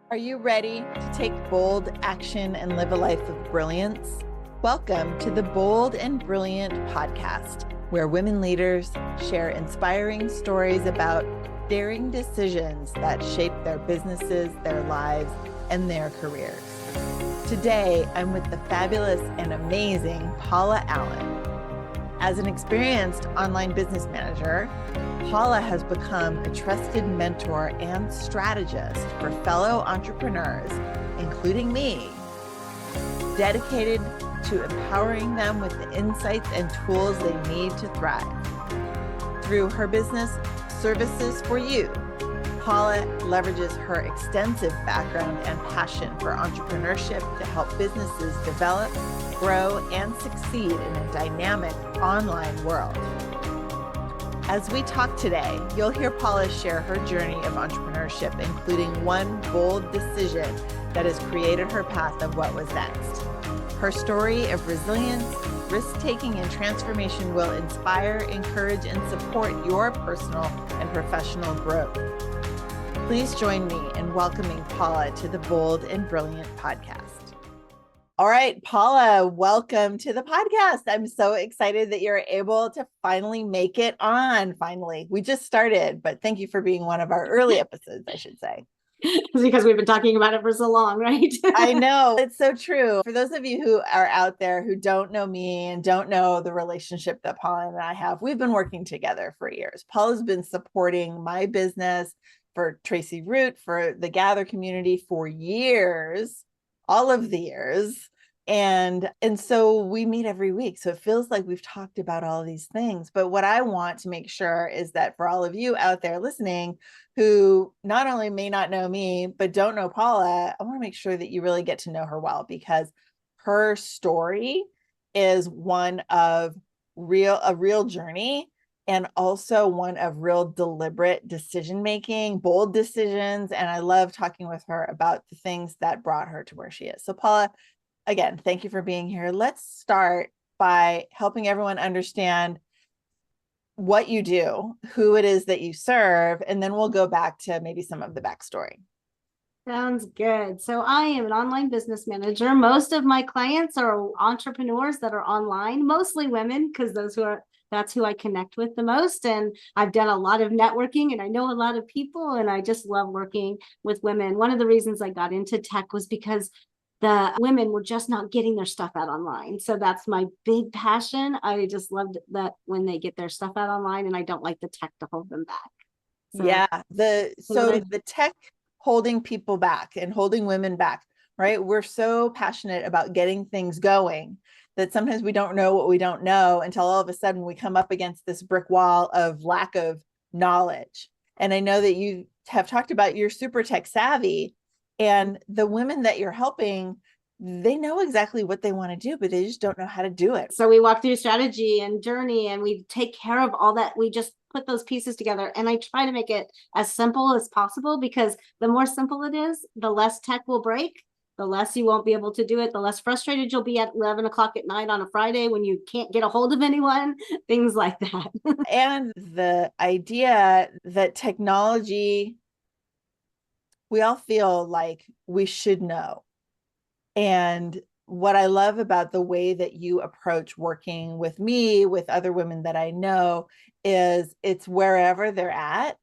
Are you ready to take bold action and live a life of brilliance? Welcome to the Bold and Brilliant podcast, where women leaders share inspiring stories about daring decisions that shape their businesses, their lives, and their careers. Today, I'm with the fabulous and amazing Paula Allen. As an experienced online business manager, Paula has become a trusted mentor and strategist for fellow entrepreneurs, including me, dedicated to empowering them with the insights and tools they need to thrive. Through her business, Services for You, Paula leverages her extensive background and passion for entrepreneurship to help businesses develop, grow, and succeed in a dynamic online world. As we talk today, you'll hear Paula share her journey of entrepreneurship, including one bold decision that has created her path of what was next. Her story of resilience, risk-taking, and transformation will inspire, encourage, and support your personal and professional growth. Please join me in welcoming Paula to the Bold and Brilliant podcast. All right, Paula, welcome to the podcast. I'm so excited that you're able to finally make it on. Finally, we just started, but thank you for being one of our early episodes, I should say. It's because we've been talking about it for so long, right? I know, it's so true. For those of you who are out there who don't know me and don't know the relationship that Paula and I have, we've been working together for years. Paula's been supporting my business for Tracie Root, for the Gather community for years, all of the years. And so we meet every week. So it feels like we've talked about all these things. But what I want to make sure is that for all of you out there listening who not only may not know me, but don't know Paula, I want to make sure that you really get to know her well, because her story is one of a real journey, and also one of real deliberate decision-making, bold decisions. And I love talking with her about the things that brought her to where she is. So Paula, again, thank you for being here. Let's start by helping everyone understand what you do, who it is that you serve, and then we'll go back to maybe some of the backstory. Sounds good. So I am an online business manager. Most of my clients are entrepreneurs that are online, mostly women, because that's who I connect with the most. And I've done a lot of networking and I know a lot of people, and I just love working with women. One of the reasons I got into tech was because the women were just not getting their stuff out online. So that's my big passion. I just loved that when they get their stuff out online, and I don't like the tech to hold them back. So, yeah, the tech holding people back and holding women back, right? We're so passionate about getting things going that sometimes we don't know what we don't know until all of a sudden we come up against this brick wall of lack of knowledge. And I know that you have talked about you're super tech savvy, and the women that you're helping, they know exactly what they want to do, but they just don't know how to do it. So we walk through strategy and journey, and we take care of all that. We just put those pieces together, and I try to make it as simple as possible, because the more simple it is, the less tech will break, the less you won't be able to do it, the less frustrated you'll be at 11 o'clock at night on a Friday when you can't get a hold of anyone, things like that. And the idea that technology, we all feel like we should know. And what I love about the way that you approach working with me, with other women that I know, is it's wherever they're at,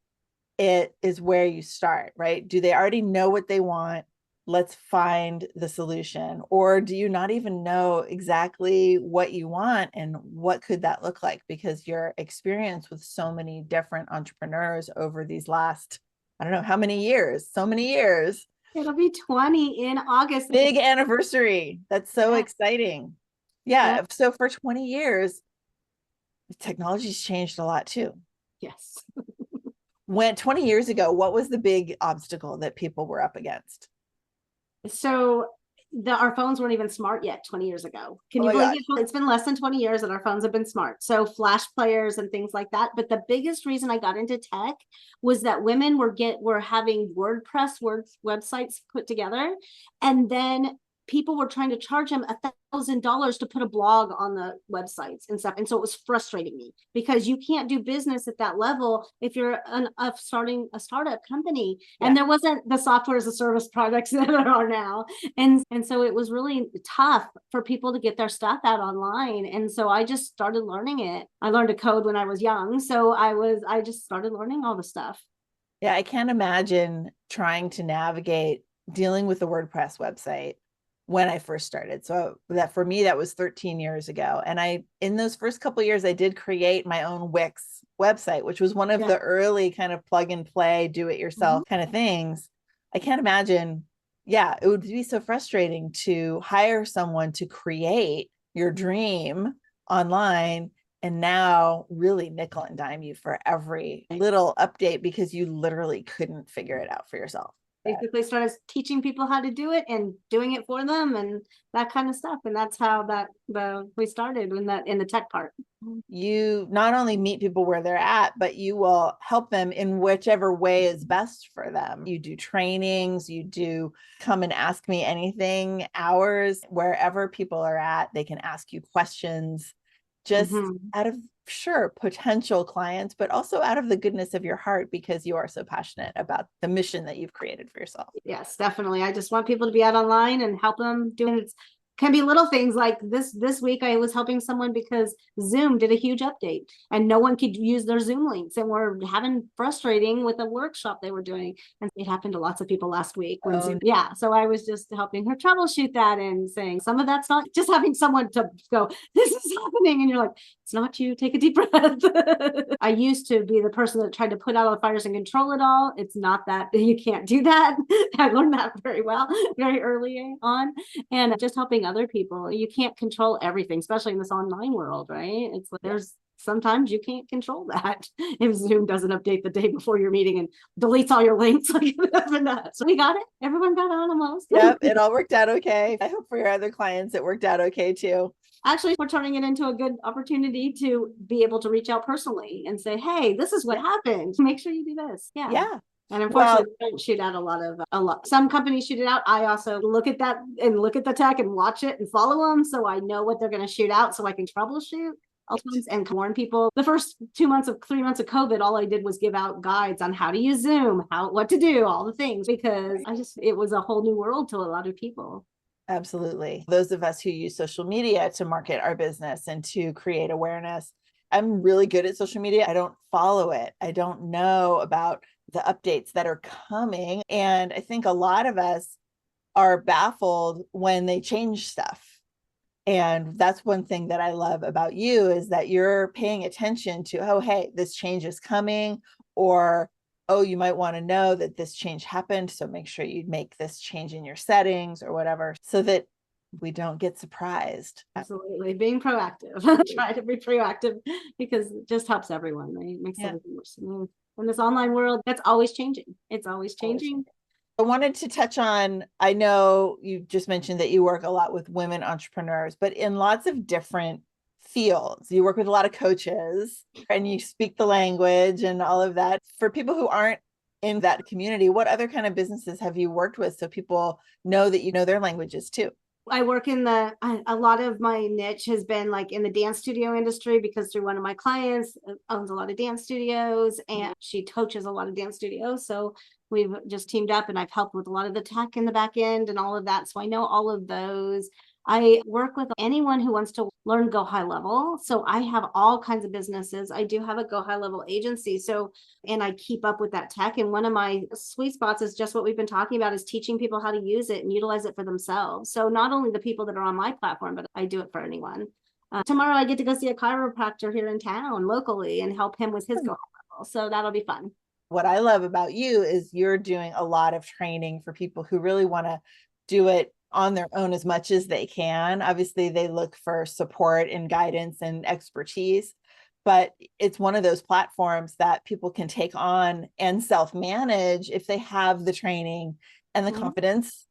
it is where you start, right? Do they already know what they want? Let's find the solution. Or do you not even know exactly what you want, and what could that look like? Because your experience with so many different entrepreneurs over these last, I don't know how many years, so many years. It'll be 20 in August. Big anniversary. That's so exciting. Yeah. So for 20 years, technology's changed a lot too. Yes. When 20 years ago, what was the big obstacle that people were up against? So our phones weren't even smart yet 20 years ago. Can you believe it? It's been less than 20 years that our phones have been smart. So flash players and things like that. But the biggest reason I got into tech was that women were having WordPress websites put together. And then people were trying to charge him $1,000 to put a blog on the websites and stuff. And so it was frustrating me because you can't do business at that level if you're starting a startup company. And there wasn't the software as a service products that there are now. And so it was really tough for people to get their stuff out online. And so I just started learning it. I learned to code when I was young. So I just started learning all the stuff. Yeah, I can't imagine trying to navigate dealing with the WordPress website when I first started. So that for me, that was 13 years ago. And in those first couple of years, I did create my own Wix website, which was one of the early kind of plug and play, do it yourself kind of things. I can't imagine. Yeah, it would be so frustrating to hire someone to create your dream online and now really nickel and dime you for every little update because you literally couldn't figure it out for yourself. Basically started teaching people how to do it and doing it for them and that kind of stuff. And that's how we started in the tech part. You not only meet people where they're at, but you will help them in whichever way is best for them. You do trainings, you do come and ask me anything hours, wherever people are at, they can ask you questions just out of potential clients, but also out of the goodness of your heart because you are so passionate about the mission that you've created for yourself. Yes, definitely. I just want people to be out online and help them do it. Can be little things like this week I was helping someone because Zoom did a huge update and no one could use their Zoom links and we're having frustrating with a workshop they were doing. And it happened to lots of people last week when Zoom, so I was just helping her troubleshoot that and saying some of that's not just having someone to go, this is happening. And you're like, it's not you, take a deep breath. I used to be the person that tried to put out all the fires and control it all. It's not that, you can't do that. I learned that very well, very early on. And just helping other people. You can't control everything, especially in this online world, right? It's like sometimes you can't control that. If Zoom doesn't update the day before your meeting and deletes all your links, so we got it. Everyone got on almost. Yep, it all worked out okay. I hope for your other clients it worked out okay too. Actually, we're turning it into a good opportunity to be able to reach out personally and say, hey, this is what happened. Make sure you do this. Yeah. And unfortunately, we don't shoot out a lot. Some companies shoot it out. I also look at that and look at the tech and watch it and follow them. So I know what they're going to shoot out so I can troubleshoot and warn people. The first 3 months of COVID, all I did was give out guides on how to use Zoom, what to do, all the things, because it was a whole new world to a lot of people. Absolutely. Those of us who use social media to market our business and to create awareness, I'm really good at social media. I don't follow it. I don't know about the updates that are coming. And I think a lot of us are baffled when they change stuff. And that's one thing that I love about you is that you're paying attention to, oh, hey, this change is coming, or, oh, you might want to know that this change happened. So make sure you make this change in your settings or whatever, so that we don't get surprised. Absolutely. Being proactive. Try to be proactive because it just helps everyone. Right? It makes everything more smooth. In this online world, that's always changing. It's always changing. I wanted to touch on, I know you just mentioned that you work a lot with women entrepreneurs, but in lots of different fields. You work with a lot of coaches and you speak the language and all of that. For people who aren't in that community, what other kind of businesses have you worked with so people know that you know their languages too? I work in a lot of my niche has been like in the dance studio industry because through one of my clients owns a lot of dance studios and she coaches a lot of dance studios. So we've just teamed up and I've helped with a lot of the tech in the back end and all of that. So I know all of those. I work with anyone who wants to learn Go High Level. So I have all kinds of businesses. I do have a Go High Level agency. And I keep up with that tech. And one of my sweet spots is just what we've been talking about is teaching people how to use it and utilize it for themselves. So not only the people that are on my platform, but I do it for anyone. Tomorrow I get to go see a chiropractor here in town locally and help him with his Go High Level. So that'll be fun. What I love about you is you're doing a lot of training for people who really want to do it on their own as much as they can. Obviously, they look for support and guidance and expertise, but it's one of those platforms that people can take on and self-manage if they have the training and the confidence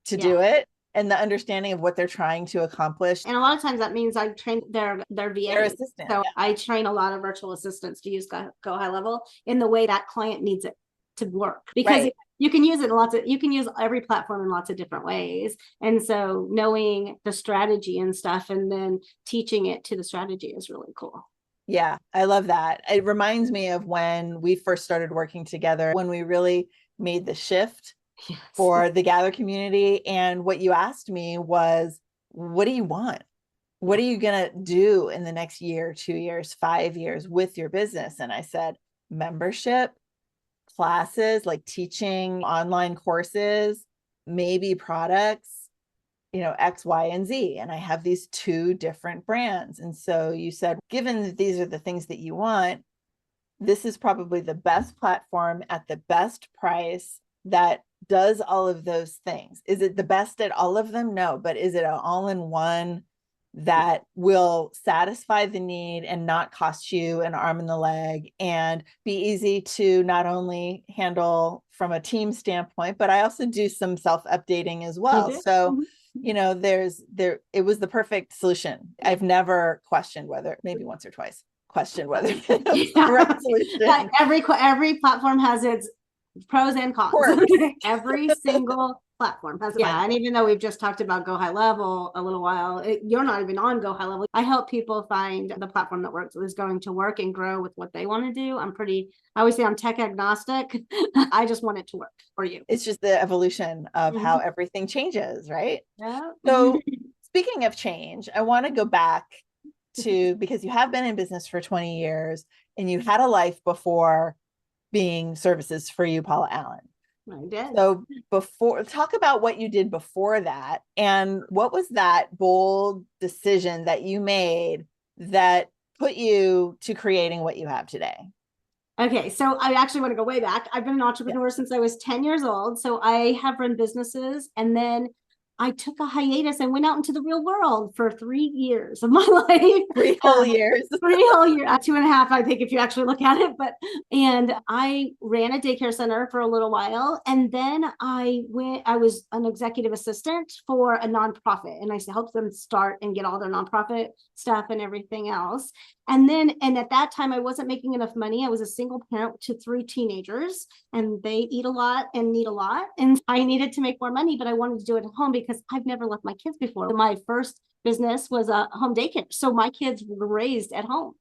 to do it and the understanding of what they're trying to accomplish. And a lot of times that means I train their VA. Their assistant. So I train a lot of virtual assistants to use Go High Level in the way that client needs it to work. Because you can use it in you can use every platform in lots of different ways. And so knowing the strategy and stuff and then teaching it to the strategy is really cool. Yeah, I love that. It reminds me of when we first started working together, when we really made the shift for the Gather community. And what you asked me was, what do you want? What are you going to do in the next year, 2 years, 5 years with your business? And I said, membership, classes, like teaching online courses, maybe products, X, Y, and Z. And I have these 2 different brands. And so you said, given that these are the things that you want, this is probably the best platform at the best price that does all of those things. Is it the best at all of them? No, but is it an all-in-one that will satisfy the need and not cost you an arm and the leg and be easy to not only handle from a team standpoint, but I also do some self-updating as well. So, it was the perfect solution. I've never questioned whether, maybe once or twice, questioned whether the right solution. Every platform has its pros and cons. Every single platform has and even though we've just talked about Go High Level a little while, you're not even on Go High Level. I help people find the platform that is going to work and grow with what they want to do. I always say I'm tech agnostic. I just want it to work for you. It's just the evolution of how everything changes, right? Yeah. So speaking of change, I want to go back to, because you have been in business for 20 years and you had a life before being services for you, Paula Allen. I did. So talk about what you did before that, and what was that bold decision that you made that put you to creating what you have today? Okay, so I actually want to go way back. I've been an entrepreneur since I was 10 years old. So I have run businesses, and then I took a hiatus and went out into the real world for 3 years of my life. 3 whole years. 3 whole years, 2.5, I think, if you actually look at it. And I ran a daycare center for a little while. And then I was an executive assistant for a nonprofit, and I helped them start and get all their nonprofit stuff and everything else. And at that time, I wasn't making enough money. I was a single parent to 3 teenagers, and they eat a lot and need a lot. And I needed to make more money, but I wanted to do it at home because I've never left my kids before. My first business was a home daycare. So my kids were raised at home.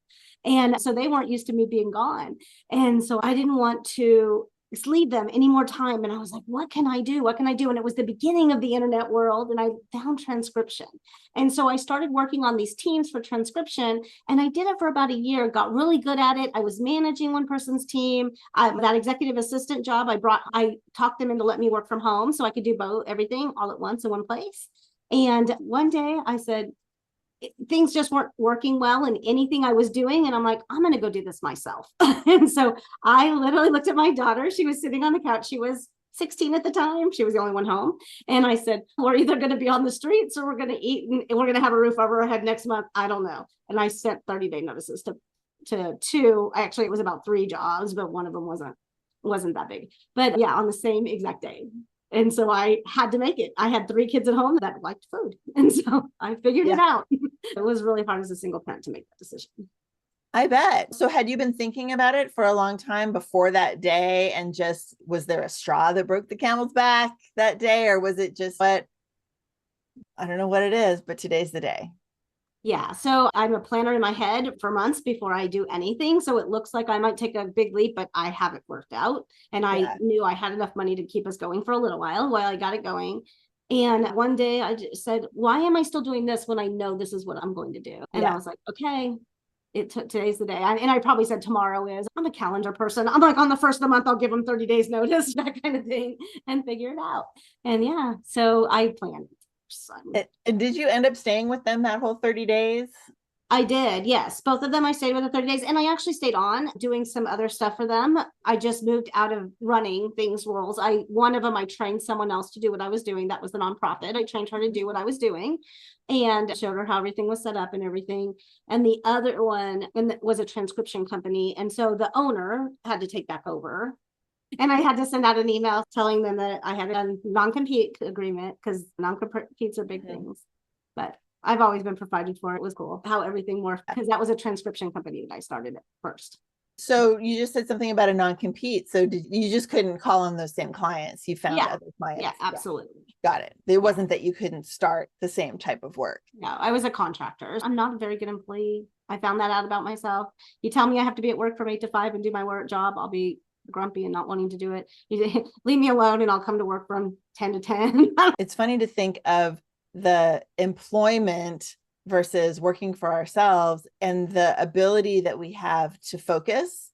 And so they weren't used to me being gone. And so I didn't want to leave them any more time. And I was like, what can I do? What can I do? And it was the beginning of the internet world. And I found transcription. And so I started working on these teams for transcription. And I did it for about a year, got really good at it. I was managing one person's team. That executive assistant job, I talked them into letting me work from home so I could do everything all at once in one place. And one day I said, things just weren't working well in anything I was doing. And I'm like, I'm going to go do this myself. And so I literally looked at my daughter. She was sitting on the couch. She was 16 at the time. She was the only one home. And I said, we're either going to be on the streets or we're going to eat and we're going to have a roof over our head next month. I don't know. And I sent 30-day notices to 2. Actually, it was about 3 jobs, but one of them wasn't that big. But yeah, on the same exact day. And so I had to make it. I had 3 kids at home that liked food. And so I figured it out. It was really hard as a single parent to make that decision. I bet. So had you been thinking about it for a long time before that day, and was there a straw that broke the camel's back that day? Or was it just I don't know what it is, but today's the day. Yeah. So I'm a planner in my head for months before I do anything. So it looks like I might take a big leap, but I have it worked out. And I knew I had enough money to keep us going for a little while I got it going. And one day I just said, why am I still doing this when I know this is what I'm going to do? And I was like, okay, today's the day. And I probably said tomorrow I'm a calendar person. I'm like, on the first of the month, I'll give them 30 days notice, that kind of thing, and figure it out. And so I planned. And did you end up staying with them that whole 30 days? I did. Yes. Both of them I stayed with the 30 days, and I actually stayed on doing some other stuff for them. I just moved out of running roles. One of them, I trained someone else to do what I was doing. That was the nonprofit. I trained her to do what I was doing and showed her how everything was set up and everything. And the other one was a transcription company. And so the owner had to take back over. And I had to send out an email telling them that I had a non-compete agreement, because non-competes are big things. But I've always been provided for. It was cool how everything worked, because that was a transcription company that I started at first. So you just said something about a non-compete. So you just couldn't call on those same clients. You found Yeah. other clients. Yeah, absolutely. Got it. It wasn't that you couldn't start the same type of work. No, I was a contractor. I'm not a very good employee. I found that out about myself. You tell me I have to be at work from 8 to 5 and do my work job, I'll be grumpy and not wanting to do it. You leave me alone and I'll come to work from 10 to 10. It's funny to think of the employment versus working for ourselves and the ability that we have to focus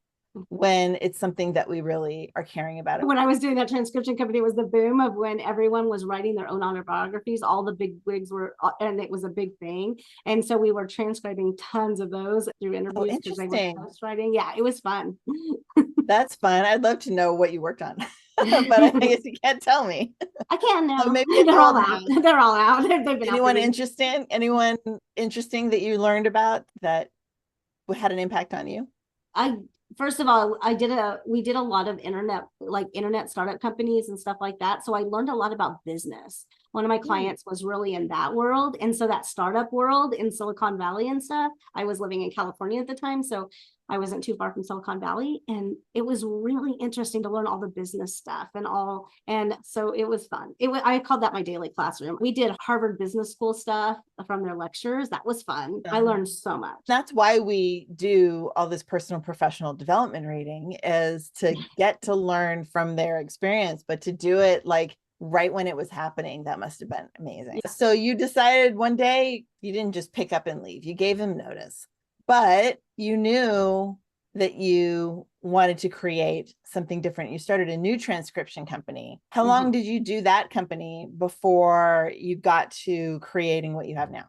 when it's something that we really are caring about. When I was doing that transcription company, it was the boom of when everyone was writing their own autobiographies. All the big wigs were, and it was a big thing. And so we were transcribing tons of those through interviews because they were ghostwriting. Yeah, it was fun. That's fun. I'd love to know what you worked on, but I guess you can't tell me. I can now. So maybe they're all out. They're all out. They've been anyone interesting? Anyone interesting that you learned about that had an impact on you? First of all, we did a lot of internet startup companies and stuff like that. So I learned a lot about business. One of my clients was really in that world. And so that startup world in Silicon Valley and stuff, I was living in California at the time. So I wasn't too far from Silicon Valley. And it was really interesting to learn all the business stuff and so it was fun. I called that my daily classroom. We did Harvard Business School stuff from their lectures. That was fun. I learned so much. That's why we do all this personal professional development reading, is to get to learn from their experience, but to do it like right when it was happening. That must have been amazing. Yeah. So you decided one day you didn't just pick up and leave. You gave them notice, but you knew that you wanted to create something different. You started a new transcription company. How long did you do that company before you got to creating what you have now?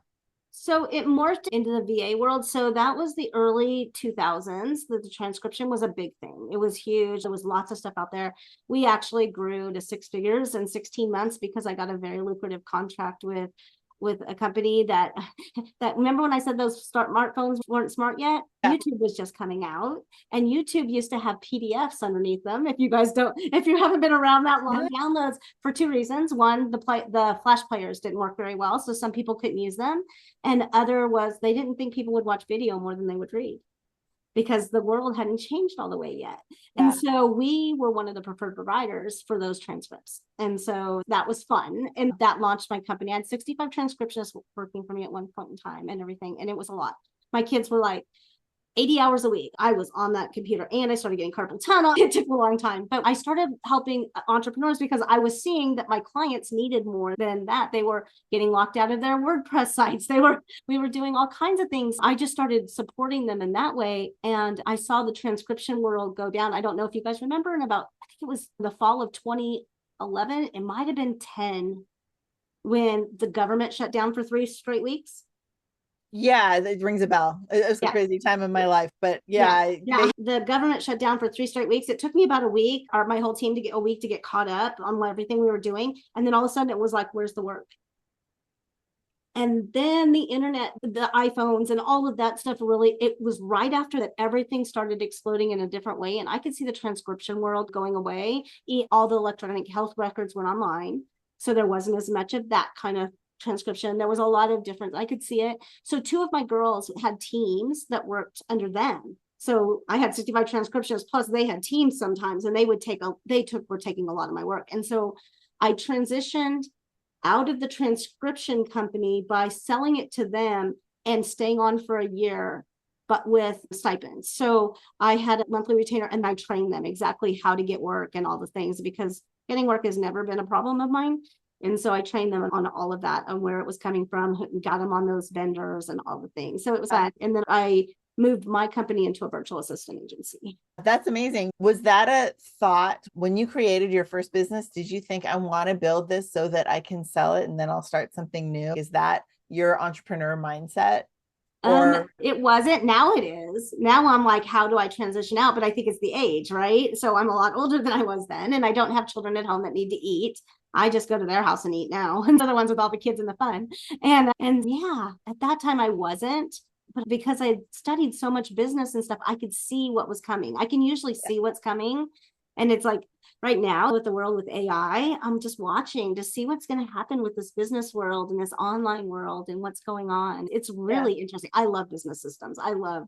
So it morphed into the VA world. So that was the early 2000s. The transcription was a big thing. It was huge. There was lots of stuff out there. We actually grew to 6 figures in 16 months because I got a very lucrative contract with a company that remember when I said those smartphones weren't smart yet? Yeah. YouTube was just coming out, and YouTube used to have PDFs underneath them. If you haven't been around that long, downloads for 2 reasons. One, the flash players didn't work very well, so some people couldn't use them. And other was they didn't think people would watch video more than they would read, because the world hadn't changed all the way yet. Yeah. And so we were one of the preferred providers for those transcripts. And so that was fun. And that launched my company. I had 65 transcriptionists working for me at one point in time and everything. And it was a lot. My kids were like 80 hours a week. I was on that computer and I started getting carpal tunnel. It took a long time, but I started helping entrepreneurs because I was seeing that my clients needed more than that. They were getting locked out of their WordPress sites. We were doing all kinds of things. I just started supporting them in that way. And I saw the transcription world go down. I don't know if you guys remember, I think it was the fall of 2011. It might've been 10 when the government shut down for 3 straight weeks. Yeah, it rings a bell. It was a crazy time in my life, but yeah. The government shut down for 3 straight weeks. It took me about a week, or my whole team, to get a week to get caught up on everything we were doing. And then all of a sudden it was like, where's the work? And then the internet, the iPhones and all of that stuff, it was right after that everything started exploding in a different way. And I could see the transcription world going away. All the electronic health records went online. So there wasn't as much of that kind of transcription. There was a lot of difference. I could see it. So 2 of my girls had teams that worked under them. So I had 65 transcriptions, plus they had teams sometimes, and they were taking a lot of my work. And so I transitioned out of the transcription company by selling it to them and staying on for a year, but with stipends. So I had a monthly retainer and I trained them exactly how to get work and all the things, because getting work has never been a problem of mine. And so I trained them on all of that and where it was coming from, got them on those vendors and all the things. So it was that. And then I moved my company into a virtual assistant agency. That's amazing. Was that a thought when you created your first business? Did you think, I want to build this so that I can sell it and then I'll start something new? Is that your entrepreneur mindset? Or it wasn't. Now it is. Now I'm like, how do I transition out? But I think it's the age, right? So I'm a lot older than I was then, and I don't have children at home that need to eat. I just go to their house and eat now. And they're the ones with all the kids and the fun. And yeah, at that time I wasn't, but because I studied so much business and stuff, I could see what was coming. I can usually see what's coming. And it's like right now with the world with AI, I'm just watching to see what's going to happen with this business world and this online world and what's going on. It's really interesting. I love business systems. I love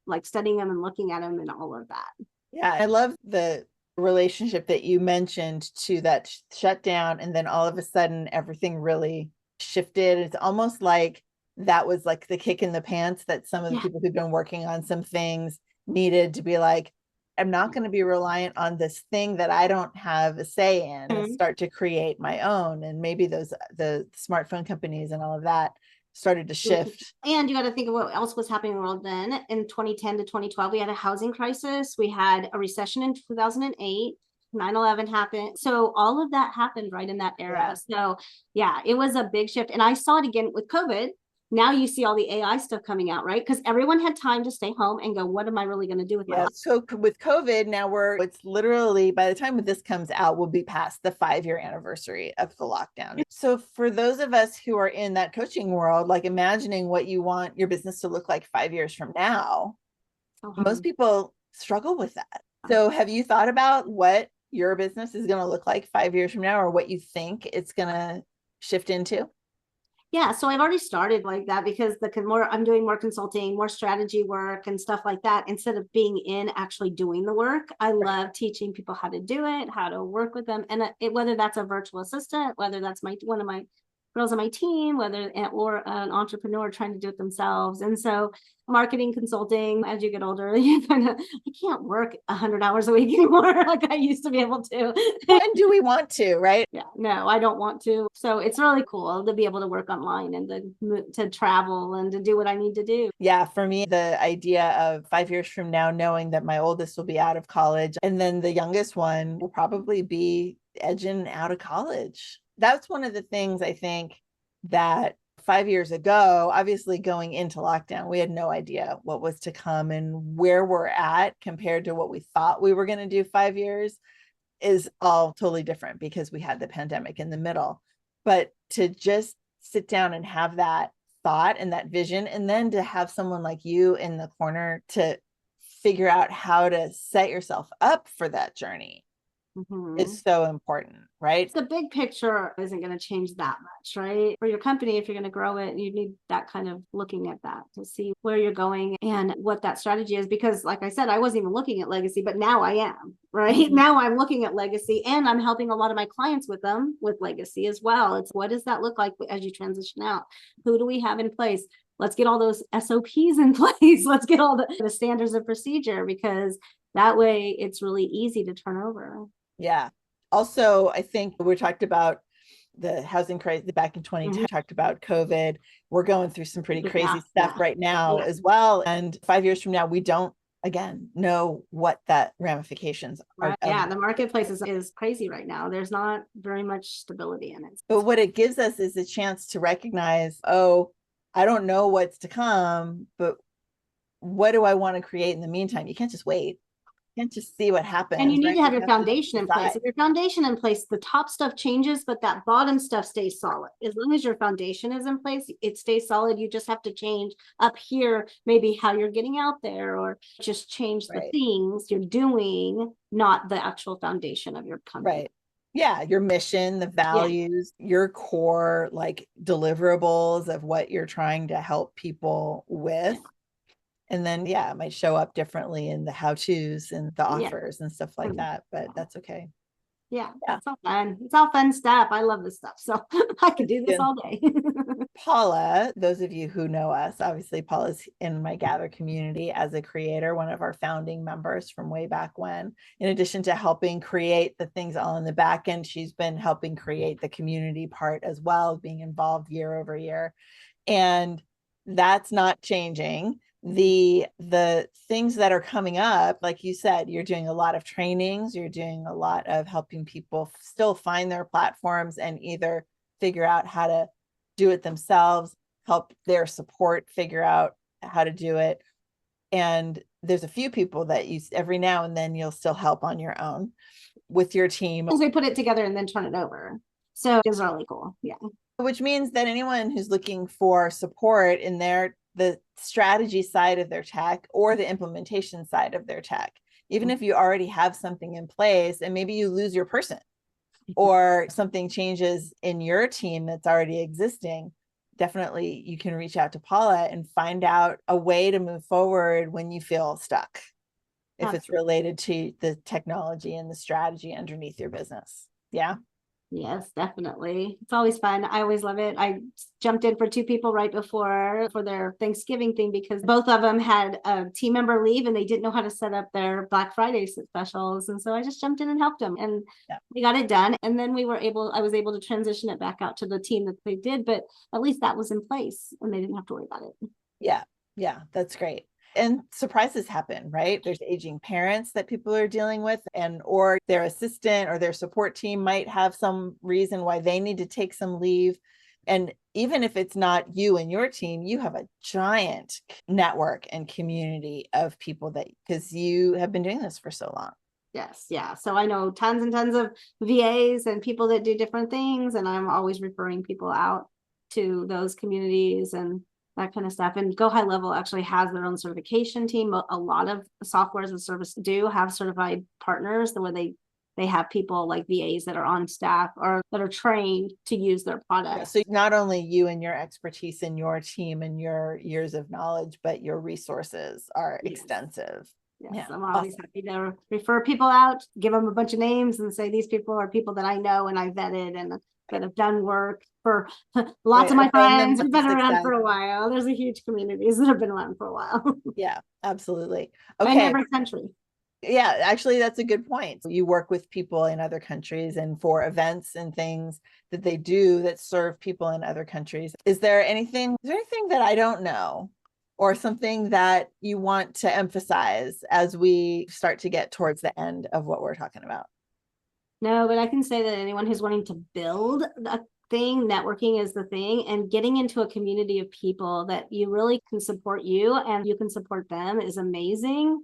like studying them and looking at them and all of that. Yeah, I love the relationship that you mentioned to that shutdown, and then all of a sudden everything really shifted. It's almost like that was like the kick in the pants that some of the people who've been working on some things needed to be like, I'm not going to be reliant on this thing that I don't have a say in, and start to create my own. And maybe the smartphone companies and all of that started to shift. And you got to think of what else was happening in the world then. In 2010 to 2012, we had a housing crisis. We had a recession in 2008. 9/11 happened. So all of that happened right in that era. So yeah, it was a big shift. And I saw it again with COVID. Now you see all the AI stuff coming out, right? Because everyone had time to stay home and go, what am I really going to do with my life? So with COVID, now it's literally, by the time this comes out, we'll be past the 5-year anniversary of the lockdown. So for those of us who are in that coaching world, like imagining what you want your business to look like 5 years from now, most people struggle with that. So have you thought about what your business is going to look like 5 years from now, or what you think it's going to shift into? Yeah, so I've already started like that, because I'm doing more consulting, more strategy work and stuff like that, instead of being in actually doing the work. I love teaching people how to do it, how to work with them. And whether that's a virtual assistant, whether that's one of my girls on my team, or an entrepreneur trying to do it themselves. And so marketing, consulting, as you get older, I can't work 100 hours a week anymore like I used to be able to. When do we want to, right? Yeah, no, I don't want to. So it's really cool to be able to work online and to travel and to do what I need to do. Yeah, for me, the idea of 5 years from now, knowing that my oldest will be out of college, and then the youngest one will probably be edging out of college. That's one of the things I think that 5 years ago, obviously going into lockdown, we had no idea what was to come, and where we're at compared to what we thought we were going to do 5 years is all totally different, because we had the pandemic in the middle. But to just sit down and have that thought and that vision, and then to have someone like you in the corner to figure out how to set yourself up for that journey is so important, right? The big picture isn't going to change that much, right? For your company, if you're going to grow it, you need that kind of looking at that to see where you're going and what that strategy is. Because like I said, I wasn't even looking at legacy, but now I am, right? Now I'm looking at legacy, and I'm helping a lot of my clients with legacy as well. It's what does that look like as you transition out? Who do we have in place? Let's get all those SOPs in place. Let's get all the standards of procedure, because that way it's really easy to turn over. Yeah. Also, I think we talked about the housing crisis back in 2010, talked about COVID. We're going through some pretty crazy stuff right now as well. And 5 years from now, we don't, again, know what that ramifications are. Yeah, the marketplace is crazy right now. There's not very much stability in it. But what it gives us is a chance to recognize, oh, I don't know what's to come, but what do I want to create in the meantime? You can't just wait. Can't just see what happens. And you need to have your foundation in place. If your foundation in place, the top stuff changes, but that bottom stuff stays solid. As long as your foundation is in place, it stays solid. You just have to change up here, maybe how you're getting out there, or just change the things you're doing, not the actual foundation of your company. Right. Yeah. Your mission, the values, your core like deliverables of what you're trying to help people with. And then, it might show up differently in the how-tos and the offers and stuff like that, but that's okay. Yeah, it's all fun. It's all fun stuff. I love this stuff. So I could do this all day. Paula, those of you who know us, obviously Paula's in my Gather community as a creator, one of our founding members from way back when. In addition to helping create the things all in the back end, she's been helping create the community part as well, being involved year over year. And that's not changing. The things that are coming up, like you said, you're doing a lot of trainings, you're doing a lot of helping people still find their platforms and either figure out how to do it themselves, help their support figure out how to do it. And there's a few people that you every now and then you'll still help on your own with your team. As we put it together and then turn it over. So it's really cool. Yeah. Which means that anyone who's looking for support in the strategy side of their tech or the implementation side of their tech, even if you already have something in place and maybe you lose your person or something changes in your team that's already existing, definitely you can reach out to Paula and find out a way to move forward when you feel stuck, if it's Absolutely. related to the technology and the strategy underneath your business. Yeah. Yes, definitely. It's always fun. I always love it. I jumped in for two people right before for their Thanksgiving thing because both of them had a team member leave and they didn't know how to set up their Black Friday specials. And so I just jumped in and helped them and we got it done. And then I was able to transition it back out to the team that they did, but at least that was in place and they didn't have to worry about it. Yeah. Yeah. That's great. And surprises happen, right? There's aging parents that people are dealing with, and or their assistant or their support team might have some reason why they need to take some leave. And even if it's not you and your team, you have a giant network and community of people that, because you have been doing this for so long. Yes. Yeah. So I know tons and tons of VAs and people that do different things. And I'm always referring people out to those communities and that kind of stuff. And Go High Level actually has their own certification team. A lot of software as a service do have certified partners where they have people like VAs that are on staff or that are trained to use their products. Yeah, so not only you and your expertise and your team and your years of knowledge, but your resources are extensive. Yes, Yeah, I'm always happy to refer people out, give them a bunch of names and say, these people are people that I know and I vetted and that have done work for lots of my friends who've been around for a while. There's a huge communities that have been around for a while. Yeah, absolutely. Okay. In every country. Yeah, actually, that's a good point. You work with people in other countries and for events and things that they do that serve people in other countries. Is there anything that I don't know or something that you want to emphasize as we start to get towards the end of what we're talking about? No, but I can say that anyone who's wanting to build a thing, networking is the thing, and getting into a community of people that you really can support you and you can support them is amazing.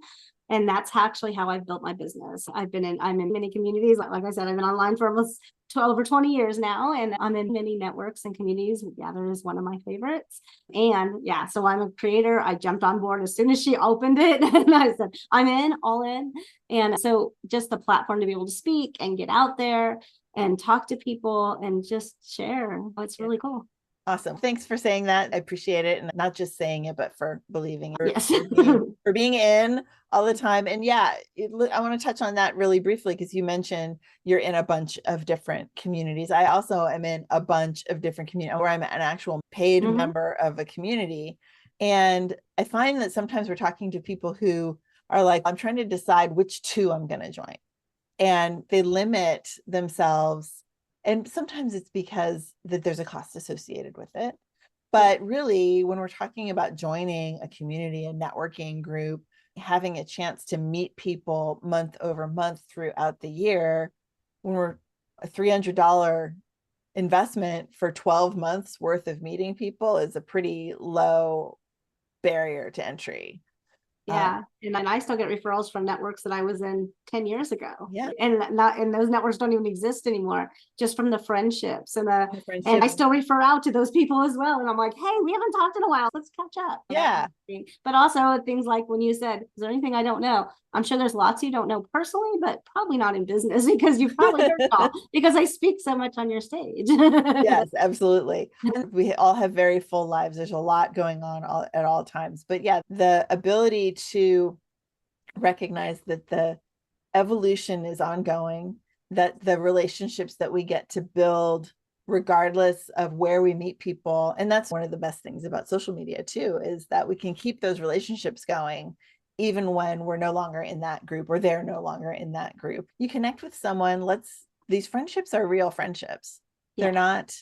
And that's actually how I've built my business. I'm in many communities. Like I said, I've been online for almost 12 or 20 years now, and I'm in many networks and communities. Gather is one of my favorites. And yeah, so I'm a creator. I jumped on board as soon as she opened it. And I said, I'm in, all in. And so just the platform to be able to speak and get out there and talk to people and just share. It's really cool. Awesome. Thanks for saying that. I appreciate it. And not just saying it, but for believing it, yes. for being in all the time. And yeah, I want to touch on that really briefly because you mentioned you're in a bunch of different communities. I also am in a bunch of different communities where I'm an actual paid member of a community. And I find that sometimes we're talking to people who are like, I'm trying to decide which two I'm going to join. And they limit themselves. And sometimes it's because that there's a cost associated with it. But really, when we're talking about joining a community, a networking group, having a chance to meet people month over month throughout the year, when we're a $300 investment for 12 months worth of meeting people is a pretty low barrier to entry. Yeah. And I still get referrals from networks that I was in 10 years ago. Yeah. And those networks don't even exist anymore, just from the friendships and and I still refer out to those people as well. And I'm like, hey, we haven't talked in a while. Let's catch up. Yeah. But also things like when you said, is there anything I don't know? I'm sure there's lots you don't know personally, but probably not in business because you've probably heard it all because I speak so much on your stage. Yes, absolutely. We all have very full lives. There's a lot going on at all times. But yeah, the ability to recognize that the evolution is ongoing, that the relationships that we get to build regardless of where we meet people. And that's one of the best things about social media too, is that we can keep those relationships going even when we're no longer in that group or they're no longer in that group. You connect with someone, these friendships are real friendships. They're not,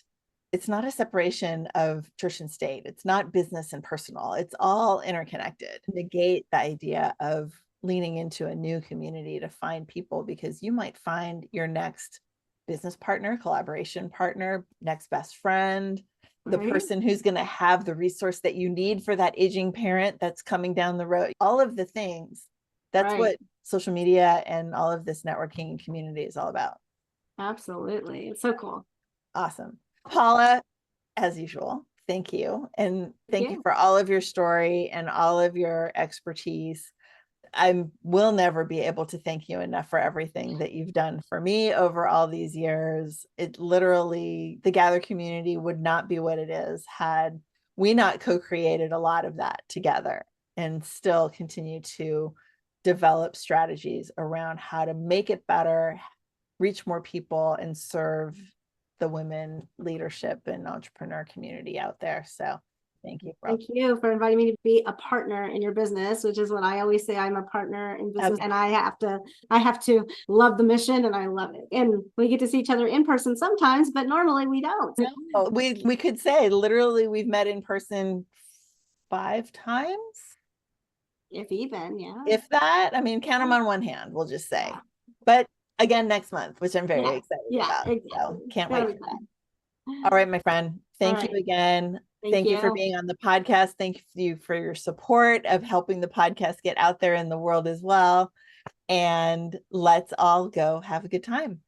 it's not a separation of church and state. It's not business and personal. It's all interconnected. Negate the idea of leaning into a new community to find people, because you might find your next business partner, collaboration partner, next best friend, the person who's going to have the resource that you need for that aging parent that's coming down the road. All of the things. That's what social media and all of this networking and community is all about. Absolutely. It's so cool. Awesome. Paula, as usual, thank you. And thank you for all of your story and all of your expertise. I will never be able to thank you enough for everything that you've done for me over all these years. It literally, the Gather community would not be what it is had we not co-created a lot of that together, and still continue to develop strategies around how to make it better, reach more people, and serve the women leadership and entrepreneur community out there. So thank you. Thank you for inviting me to be a partner in your business, which is what I always say. I'm a partner in business, and I have to love the mission, and I love it. And we get to see each other in person sometimes, but normally we don't. No, we could say literally we've met in person 5 times. If even, yeah. If that, I mean, count them on one hand, we'll just say. But again, next month, which I'm very excited about. Exactly. So can't wait for that. All right, my friend. Thank you again. Thank you for being on the podcast. Thank you for your support of helping the podcast get out there in the world as well. And let's all go have a good time.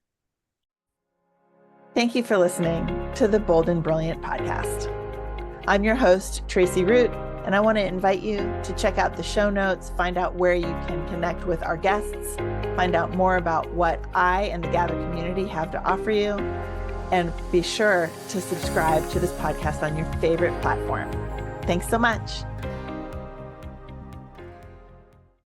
Thank you for listening to the Bold and Brilliant podcast. I'm your host, Tracie Root, and I want to invite you to check out the show notes, find out where you can connect with our guests, find out more about what I and the Gather community have to offer you, and be sure to subscribe to this podcast on your favorite platform. Thanks so much.